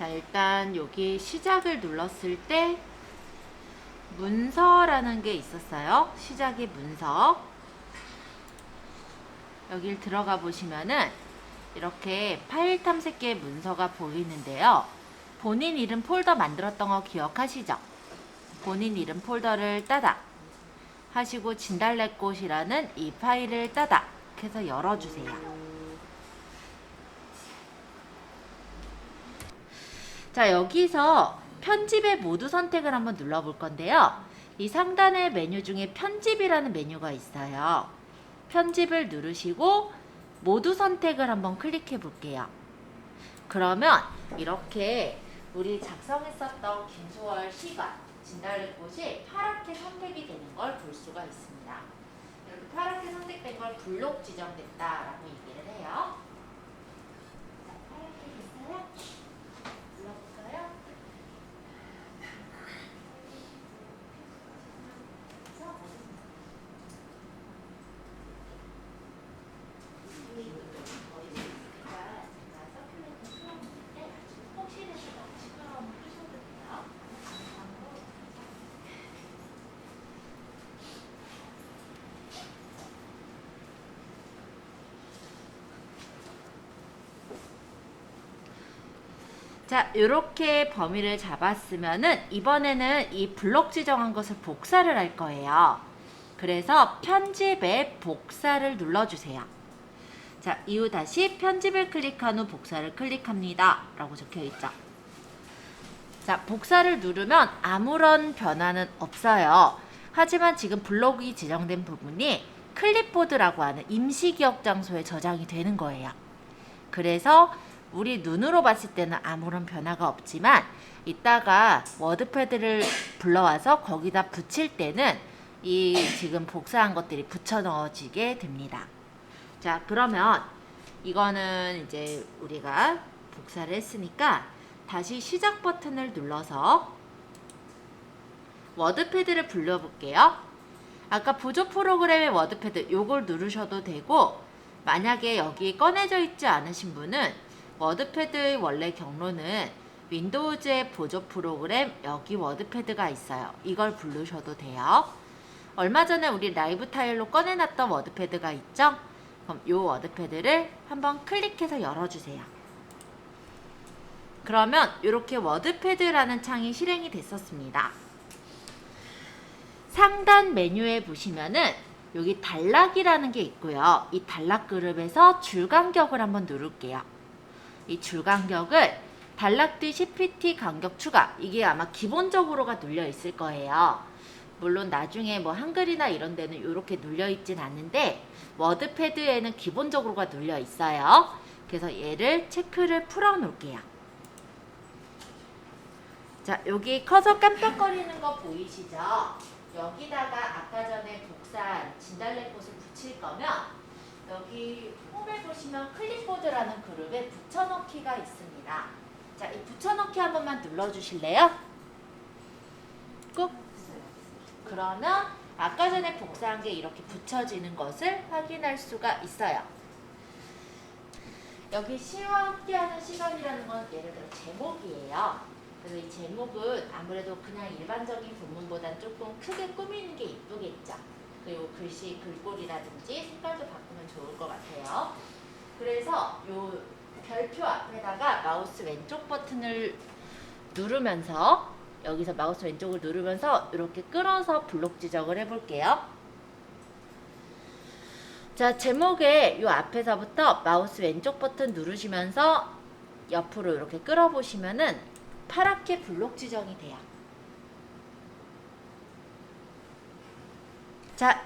자, 일단 여기 시작을 눌렀을 때 문서라는 게 있었어요. 시작의 문서. 여길 들어가 보시면은 이렇게 파일 탐색기의 문서가 보이는데요. 본인 이름 폴더 만들었던 거 기억하시죠? 본인 이름 폴더를 따닥 하시고 진달래꽃이라는 이 파일을 따닥 해서 열어주세요. 자, 여기서 편집의 모두 선택을 한번 눌러볼 건데요. 이 상단의 메뉴 중에 편집이라는 메뉴가 있어요. 편집을 누르시고 모두 선택을 한번 클릭해 볼게요. 그러면 이렇게 우리 작성했었던 김소월 시가 진달래꽃이 파랗게 선택이 되는 걸 볼 수가 있습니다. 이렇게 파랗게 선택된 걸 블록 지정됐다라고 얘기를 해요. 자, 파랗게 됐어요? 눌러볼까요? 자, 이렇게 범위를 잡았으면은 이번에는 이 블록 지정한 것을 복사를 할 거예요. 그래서 편집에 복사를 눌러주세요. 자, 이후 다시 편집을 클릭한 후 복사를 클릭합니다. 라고 적혀 있죠. 자, 복사를 누르면 아무런 변화는 없어요. 하지만 지금 블록이 지정된 부분이 클립보드라고 하는 임시 기억 장소에 저장이 되는 거예요. 그래서 우리 눈으로 봤을 때는 아무런 변화가 없지만 이따가 워드패드를 불러와서 거기다 붙일 때는 이 지금 복사한 것들이 붙여 넣어지게 됩니다. 자, 그러면 이거는 이제 우리가 복사를 했으니까 다시 시작 버튼을 눌러서 워드패드를 불러볼게요. 아까 보조 프로그램의 워드패드 요걸 누르셔도 되고, 만약에 여기 꺼내져 있지 않으신 분은 워드패드의 원래 경로는 윈도우즈의 보조 프로그램 여기 워드패드가 있어요. 이걸 부르셔도 돼요. 얼마 전에 우리 라이브 타일로 꺼내놨던 워드패드가 있죠? 그럼 이 워드패드를 한번 클릭해서 열어주세요. 그러면 이렇게 워드패드라는 창이 실행이 됐었습니다. 상단 메뉴에 보시면은 여기 단락이라는 게 있고요. 이 단락 그룹에서 줄간격을 한번 누를게요. 이 줄간격을 단락 뒤 CPT 간격 추가, 이게 아마 기본적으로가 눌려 있을 거예요. 물론 나중에 뭐 한글이나 이런 데는 이렇게 눌려 있진 않는데 워드패드에는 기본적으로가 눌려 있어요. 그래서 얘를 체크를 풀어 놓을게요. 자, 여기 커서 깜빡거리는 거 보이시죠? 여기다가 아까 전에 복사한 진달래꽃을 붙일 거면 여기 홈에 보시면 클립보드라는 그룹에 붙여넣기가 있습니다. 자, 이 붙여넣기 한 번만 눌러주실래요? 꾹. 그러면 아까 전에 복사한 게 이렇게 붙여지는 것을 확인할 수가 있어요. 여기 시와 함께하는 시간이라는 건 예를 들어 제목이에요. 그래서 이 제목은 아무래도 그냥 일반적인 본문보다는 조금 크게 꾸미는 게 이쁘겠죠. 그리고 글씨 글꼴이라든지 색깔도 바꾸면 좋을 것 같아요. 그래서 요 별표 앞에다가 마우스 왼쪽 버튼을 누르면서, 여기서 마우스 왼쪽을 누르면서 이렇게 끌어서 블록 지정을 해볼게요. 자, 제목에 요 앞에서부터 마우스 왼쪽 버튼 누르시면서 옆으로 이렇게 끌어보시면은 파랗게 블록 지정이 돼요. 자,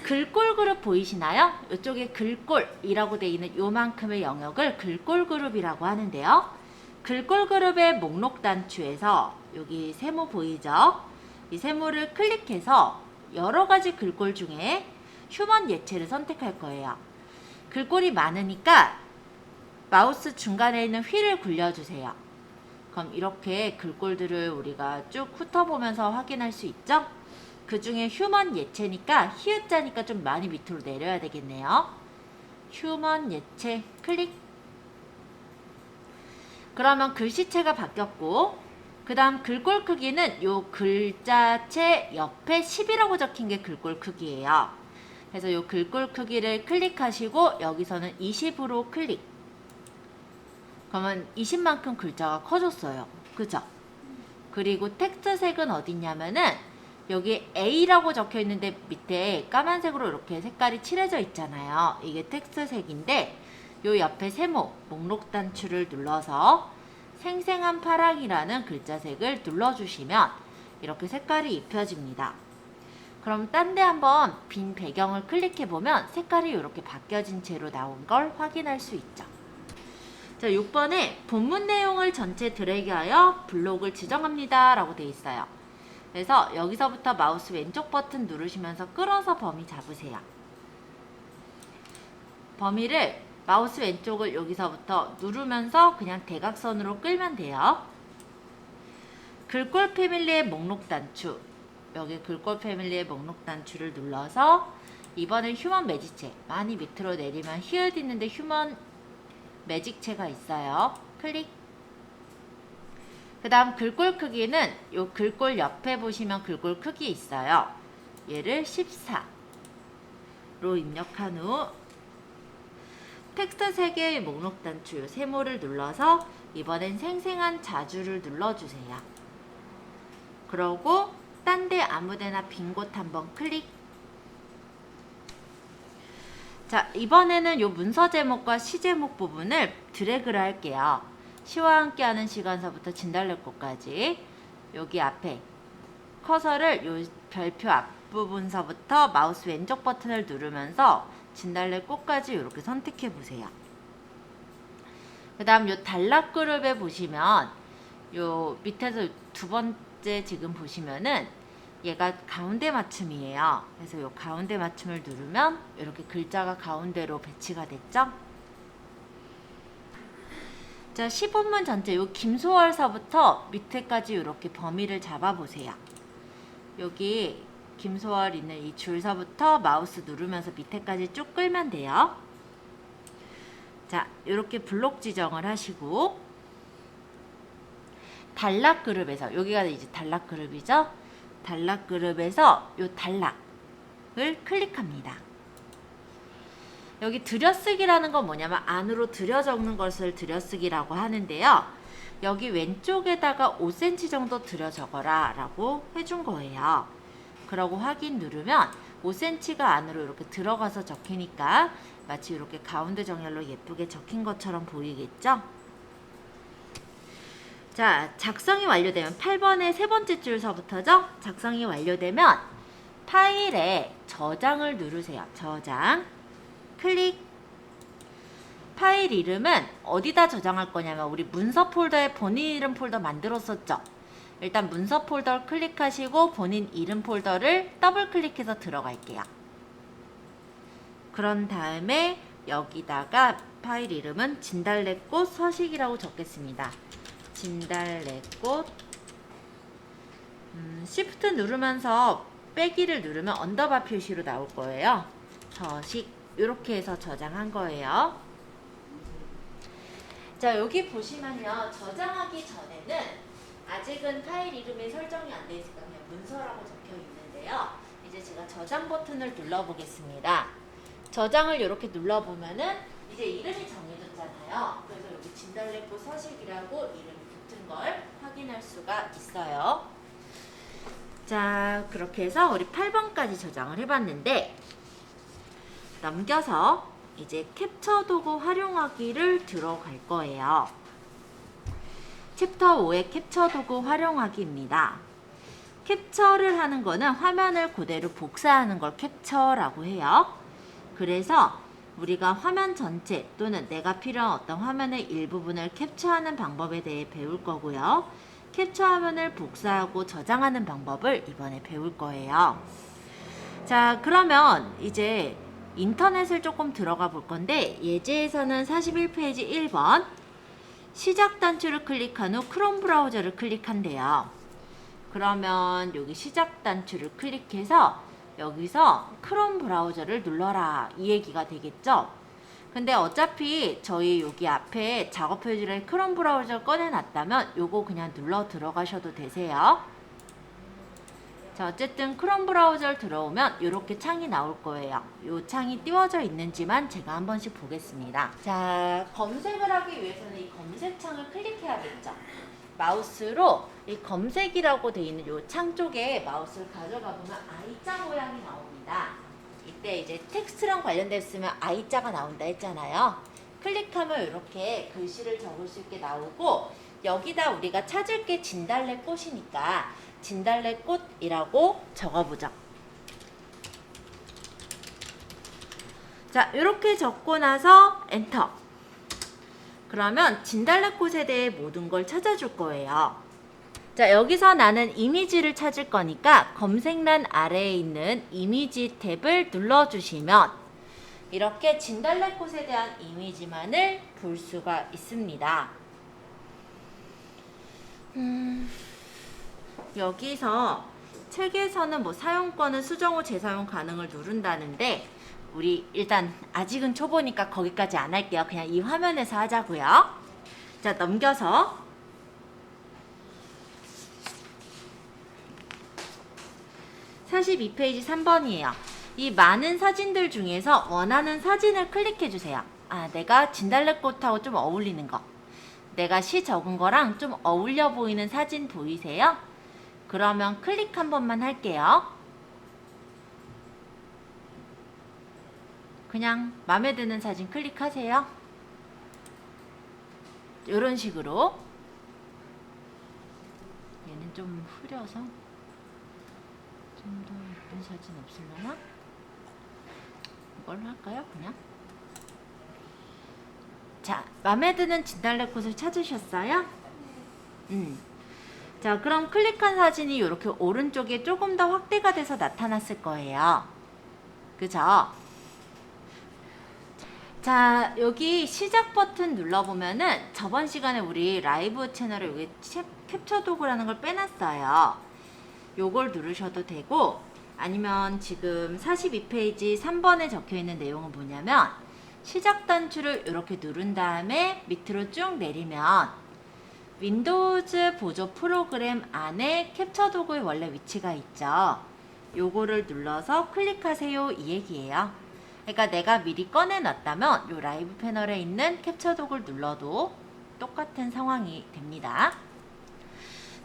글꼴 그룹 보이시나요? 이쪽에 글꼴이라고 되어 있는 요만큼의 영역을 글꼴 그룹이라고 하는데요. 글꼴 그룹의 목록 단추에서 여기 세모 보이죠? 이 세모를 클릭해서 여러 가지 글꼴 중에 휴먼 예체를 선택할 거예요. 글꼴이 많으니까 마우스 중간에 있는 휠을 굴려주세요. 그럼 이렇게 글꼴들을 우리가 쭉 훑어보면서 확인할 수 있죠? 그 중에 휴먼 예체니까 히읗자니까 좀 많이 밑으로 내려야 되겠네요. 휴먼 예체 클릭. 그러면 글씨체가 바뀌었고, 그 다음 글꼴 크기는 요 글자체 옆에 10이라고 적힌 게 글꼴 크기예요. 그래서 요 글꼴 크기를 클릭하시고 여기서는 20으로 클릭. 그러면 20만큼 글자가 커졌어요. 그죠? 그리고 텍스트 색은 어디냐면은 여기 A라고 적혀 있는데 밑에 까만색으로 이렇게 색깔이 칠해져 있잖아요. 이게 텍스트 색인데 요 옆에 세모 목록 단추를 눌러서 생생한 파랑이라는 글자색을 눌러주시면 이렇게 색깔이 입혀집니다. 그럼 딴 데 한번 빈 배경을 클릭해보면 색깔이 이렇게 바뀌어진 채로 나온 걸 확인할 수 있죠. 자, 6번에 본문 내용을 전체 드래그하여 블록을 지정합니다 라고 되어 있어요. 그래서 여기서부터 마우스 왼쪽 버튼 누르시면서 끌어서 범위 잡으세요. 범위를 마우스 왼쪽을 여기서부터 누르면서 그냥 대각선으로 끌면 돼요. 글꼴 패밀리의 목록 단추, 여기 글꼴 패밀리의 목록 단추를 눌러서 이번엔 휴먼 매직체, 많이 밑으로 내리면 히읗 있는데 휴먼 매직체가 있어요. 클릭. 그 다음 글꼴 크기는 요 글꼴 옆에 보시면 글꼴 크기 있어요. 얘를 14로 입력한 후 텍스트 3개의 목록 단추 세모를 눌러서 이번엔 생생한 자주를 눌러주세요. 그러고 딴 데 아무데나 빈 곳 한번 클릭. 자, 이번에는 요 문서 제목과 시 제목 부분을 드래그를 할게요. 시와 함께하는 시간서부터 진달래꽃까지 여기 앞에 커서를 요 별표 앞부분서부터 마우스 왼쪽 버튼을 누르면서 진달래꽃까지 이렇게 선택해 보세요. 그 다음 요 단락 그룹에 보시면 요 밑에서 두 번째 지금 보시면은 얘가 가운데 맞춤이에요. 그래서 요 가운데 맞춤을 누르면 이렇게 글자가 가운데로 배치가 됐죠? 자, 시본문 전체 요 김소월서부터 밑에까지 이렇게 범위를 잡아보세요. 여기 김소월 있는 이 줄서부터 마우스 누르면서 밑에까지 쭉 끌면 돼요. 자, 이렇게 블록 지정을 하시고 단락 그룹에서 여기가 이제 단락 그룹이죠. 단락 그룹에서 요 단락을 클릭합니다. 여기 들여쓰기라는 건 뭐냐면 안으로 들여 적는 것을 들여쓰기라고 하는데요. 여기 왼쪽에다가 5cm 정도 들여 적어라 라고 해준 거예요. 그러고 확인 누르면 5cm가 안으로 이렇게 들어가서 적히니까 마치 이렇게 가운데 정렬로 예쁘게 적힌 것처럼 보이겠죠? 자, 작성이 완료되면 8번의 세 번째 줄서부터죠? 작성이 완료되면 파일에 저장을 누르세요. 저장. 클릭. 파일 이름은 어디다 저장할 거냐면 우리 문서 폴더에 본인 이름 폴더 만들었었죠? 일단 문서 폴더를 클릭하시고 본인 이름 폴더를 더블 클릭해서 들어갈게요. 그런 다음에 여기다가 파일 이름은 진달래꽃 서식이라고 적겠습니다. 진달래꽃. Shift 누르면서 빼기를 누르면 언더바 표시로 나올 거예요. 서식. 이렇게 해서 저장한 거예요. 자, 여기 보시면요. 저장하기 전에는 아직은 파일 이름이 설정이 안 돼 있으니까 그냥 문서라고 적혀 있는데요. 이제 제가 저장 버튼을 눌러보겠습니다. 저장을 이렇게 눌러보면은 이제 이름이 정해졌잖아요. 그래서 여기 진달래꽃 서식이라고 이름이 붙은 걸 확인할 수가 있어요. 자, 그렇게 해서 우리 8번까지 저장을 해봤는데 넘겨서 이제 캡처 도구 활용하기를 들어갈 거예요. 챕터 5의 캡처 도구 활용하기입니다. 캡처를 하는 거는 화면을 그대로 복사하는 걸 캡처라고 해요. 그래서 우리가 화면 전체 또는 내가 필요한 어떤 화면의 일부분을 캡처하는 방법에 대해 배울 거고요. 캡처 화면을 복사하고 저장하는 방법을 이번에 배울 거예요. 자, 그러면 이제 인터넷을 조금 들어가 볼 건데 예제에서는 41페이지 1번 시작 단추를 클릭한 후 크롬 브라우저를 클릭한대요. 그러면 여기 시작 단추를 클릭해서 여기서 크롬 브라우저를 눌러라 이 얘기가 되겠죠. 근데 어차피 저희 여기 앞에 작업 표지를 크롬 브라우저를 꺼내놨다면 요거 그냥 눌러 들어가셔도 되세요. 자, 어쨌든 크롬 브라우저를 들어오면 이렇게 창이 나올 거예요. 이 창이 띄워져 있는지만 제가 한 번씩 보겠습니다. 자, 검색을 하기 위해서는 이 검색창을 클릭해야겠죠. 마우스로 이 검색이라고 되어 있는 이 창 쪽에 마우스를 가져가 보면 I자 모양이 나옵니다. 이때 이제 텍스트랑 관련됐으면 I자가 나온다 했잖아요. 클릭하면 이렇게 글씨를 적을 수 있게 나오고, 여기다 우리가 찾을 게 진달래꽃이니까 진달래꽃이라고 적어보죠. 자, 이렇게 적고 나서 엔터. 그러면 진달래꽃에 대해 모든 걸 찾아줄 거예요. 자, 여기서 나는 이미지를 찾을 거니까 검색란 아래에 있는 이미지 탭을 눌러주시면 이렇게 진달래꽃에 대한 이미지만을 볼 수가 있습니다. 여기서 책에서는 뭐 사용권은 수정 후 재사용 가능을 누른다는데, 우리 일단 아직은 초보니까 거기까지 안 할게요. 그냥 이 화면에서 하자고요. 자, 넘겨서 42페이지 3번이에요. 이 많은 사진들 중에서 원하는 사진을 클릭해 주세요. 아, 내가 진달래꽃하고 좀 어울리는 거, 내가 시 적은 거랑 좀 어울려 보이는 사진 보이세요? 그러면 클릭 한 번만 할게요. 그냥 마음에 드는 사진 클릭하세요. 이런 식으로. 얘는 좀 흐려서 좀 더 예쁜 사진 없으려나? 이걸로 할까요? 그냥. 자, 마음에 드는 진달래꽃을 찾으셨어요? 자, 그럼 클릭한 사진이 이렇게 오른쪽에 조금 더 확대가 돼서 나타났을 거예요. 그죠? 자, 여기 시작 버튼 눌러보면은 저번 시간에 우리 라이브 채널에 여기 캡처 도구라는 걸 빼놨어요. 요걸 누르셔도 되고, 아니면 지금 42페이지 3번에 적혀있는 내용은 뭐냐면, 시작 단추를 이렇게 누른 다음에 밑으로 쭉 내리면 윈도우즈 보조 프로그램 안에 캡처 도구의 원래 위치가 있죠. 요거를 눌러서 클릭하세요, 이 얘기예요. 그러니까 내가 미리 꺼내놨다면 요 라이브 패널에 있는 캡처 도구를 눌러도 똑같은 상황이 됩니다.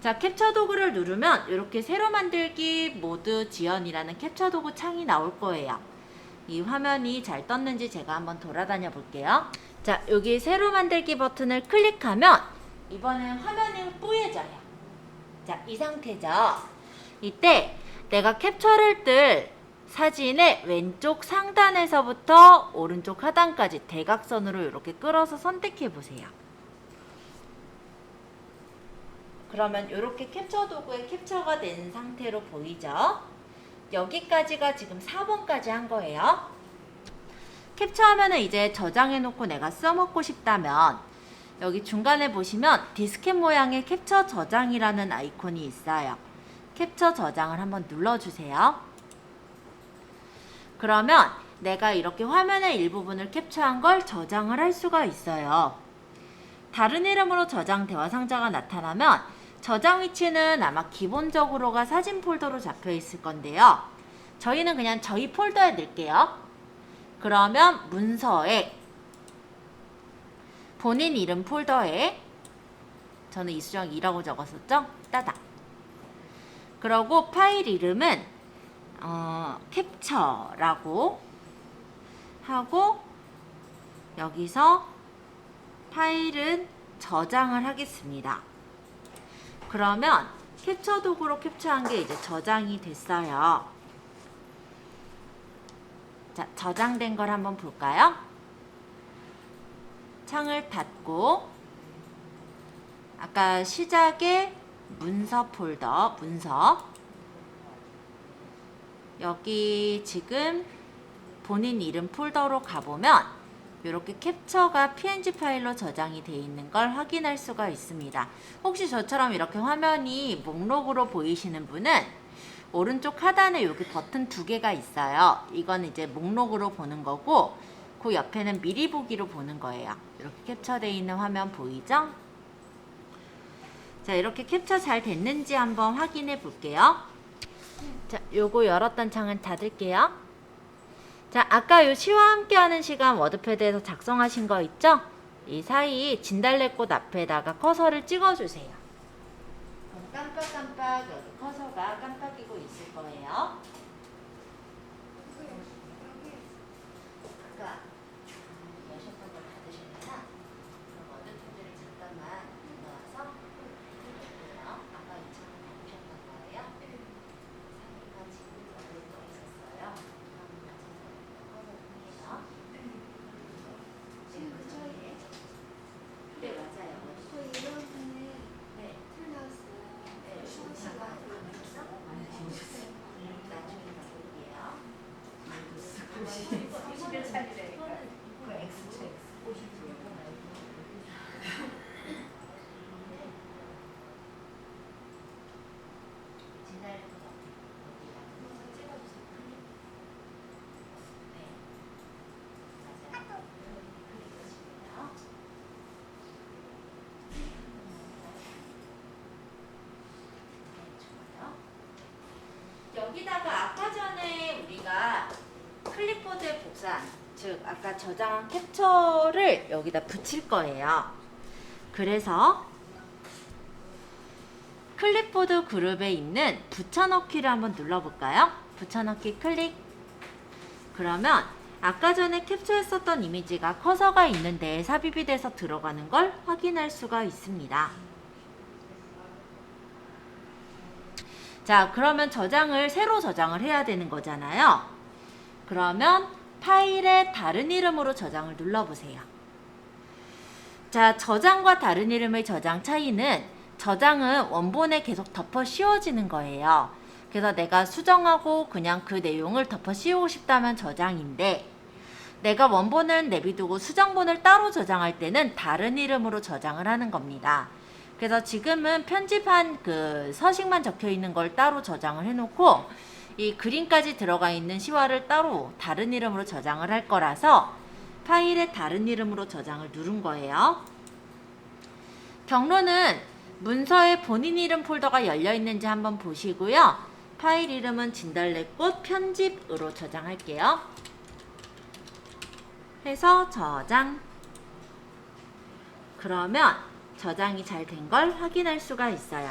자, 캡처 도구를 누르면 이렇게 새로 만들기 모드 지연이라는 캡처 도구 창이 나올 거예요. 이 화면이 잘 떴는지 제가 한번 돌아다녀 볼게요. 자, 여기 새로 만들기 버튼을 클릭하면 이번엔 화면이 뿌얘져요. 자, 이 상태죠. 이때 내가 캡처를 뜰 사진의 왼쪽 상단에서부터 오른쪽 하단까지 대각선으로 이렇게 끌어서 선택해 보세요. 그러면 이렇게 캡처 도구에 캡처가 된 상태로 보이죠? 여기까지가 지금 4번까지 한 거예요. 캡처하면은 이제 저장해 놓고 내가 써먹고 싶다면 여기 중간에 보시면 디스켓 모양의 캡처 저장이라는 아이콘이 있어요. 캡처 저장을 한번 눌러주세요. 그러면 내가 이렇게 화면의 일부분을 캡처한 걸 저장을 할 수가 있어요. 다른 이름으로 저장 대화 상자가 나타나면 저장 위치는 아마 기본적으로가 사진 폴더로 잡혀 있을 건데요. 저희는 그냥 저희 폴더에 넣을게요. 그러면 문서에 본인 이름 폴더에, 저는 이수정 2라고 적었었죠? 따닥. 그러고 파일 이름은 캡처라고 하고, 여기서 파일은 저장을 하겠습니다. 그러면 캡처 도구로 캡처한 게 이제 저장이 됐어요. 자, 저장된 걸 한번 볼까요? 창을 닫고 아까 시작에 문서 폴더, 문서, 여기 지금 본인 이름 폴더로 가보면 이렇게 캡처가 png 파일로 저장이 되어 있는 걸 확인할 수가 있습니다. 혹시 저처럼 이렇게 화면이 목록으로 보이시는 분은 오른쪽 하단에 여기 버튼 2개가 있어요. 이건 이제 목록으로 보는 거고, 그 옆에는 미리 보기로 보는 거예요. 이렇게 캡처되어 있는 화면 보이죠? 자, 이렇게 캡처 잘 됐는지 한번 확인해 볼게요. 자, 요거 열었던 창은 닫을게요. 자, 아까 요 시와 함께하는 시간 워드패드에서 작성하신 거 있죠? 이 사이 진달래꽃 앞에다가 커서를 찍어주세요. 그럼 깜빡깜빡 여기 커서가 깜빡이고 있을 거예요. 아까 여셨던 걸 닫으셨나? 그럼 워드패드를 잠깐만 들어와서 볼게요. 아까 이 창을 닫으셨던 거예요? 사이가 지금 떠 있었어요. 네, 맞아요. 여기다가 아까 전에 우리가 클립보드에 복사한, 즉 아까 저장한 캡처를 여기다 붙일 거예요. 그래서 클립보드 그룹에 있는 붙여넣기를 한번 눌러볼까요? 붙여넣기 클릭. 그러면 아까 전에 캡처했었던 이미지가 커서가 있는 데에 삽입이 돼서 들어가는 걸 확인할 수가 있습니다. 자, 그러면 새로 저장을 해야 되는 거잖아요. 그러면 파일의 다른 이름으로 저장을 눌러보세요. 자, 저장과 다른 이름의 저장 차이는 저장은 원본에 계속 덮어 씌워지는 거예요. 그래서 내가 수정하고 그냥 그 내용을 덮어 씌우고 싶다면 저장인데, 내가 원본을 내비두고 수정본을 따로 저장할 때는 다른 이름으로 저장을 하는 겁니다. 그래서 지금은 편집한 그 서식만 적혀 있는 걸 따로 저장을 해놓고 이 그림까지 들어가 있는 시화를 따로 다른 이름으로 저장을 할 거라서 파일에 다른 이름으로 저장을 누른 거예요. 경로는 문서에 본인 이름 폴더가 열려 있는지 한번 보시고요. 파일 이름은 진달래꽃 편집으로 저장할게요. 해서 저장. 그러면 저장이 잘 된 걸 확인할 수가 있어요.